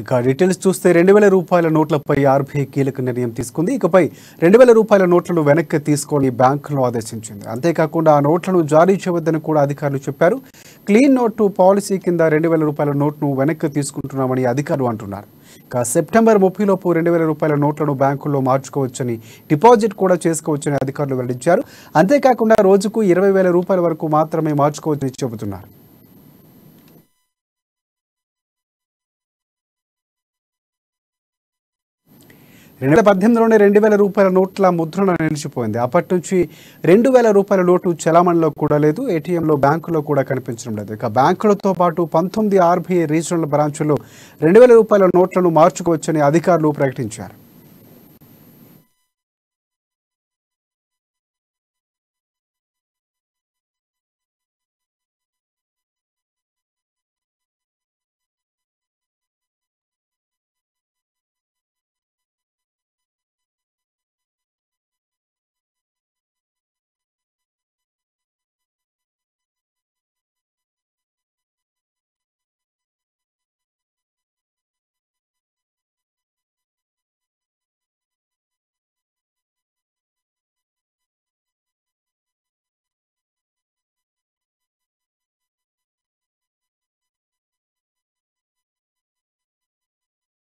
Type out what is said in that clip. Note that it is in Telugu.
ఇక డీటెయిల్స్ చూస్తే 2000 రూపాయల నోట్లపై ఆర్బీఐ కీలక నిర్ణయం తీసుకుంది. ఇకపై 2000 రూపాయల నోట్లను వెనక్కి తీసుకొని బ్యాంకులను ఆదేశించింది. అంతేకాకుండా ఆ నోట్లను జారీ చేయవద్దని కూడా అధికారులు చెప్పారు. క్లీన్ నోటు పాలసీ కింద 2000 రూపాయల నోట్ను వెనక్కి తీసుకుంటున్నామని అధికారులు అంటున్నారు. ఇక సెప్టెంబర్ 30 లోపు 2000 రూపాయల నోట్లను బ్యాంకుల్లో మార్చుకోవచ్చని, డిపాజిట్ కూడా చేసుకోవచ్చని అధికారులు వెల్లడించారు. అంతేకాకుండా రోజుకు 20,000 రూపాయల వరకు మాత్రమే మార్చుకోవచ్చని చెబుతున్నారు. 2018లోనే 2000 రూపాయల నోట్ల ముద్రణ నిలిచిపోయింది. అప్పటి నుంచి 2000 రూపాయల నోటు చలామణిలో కూడా లేదు, ఏటీఎంలో బ్యాంకులో కూడా కనిపించడం లేదు. ఇక బ్యాంకులతో పాటు 19 ఆర్బీఐ రీజనల్ బ్రాంచుల్లో 2000 రూపాయల నోట్లను మార్చుకోవచ్చని అధికారులు ప్రకటించారు.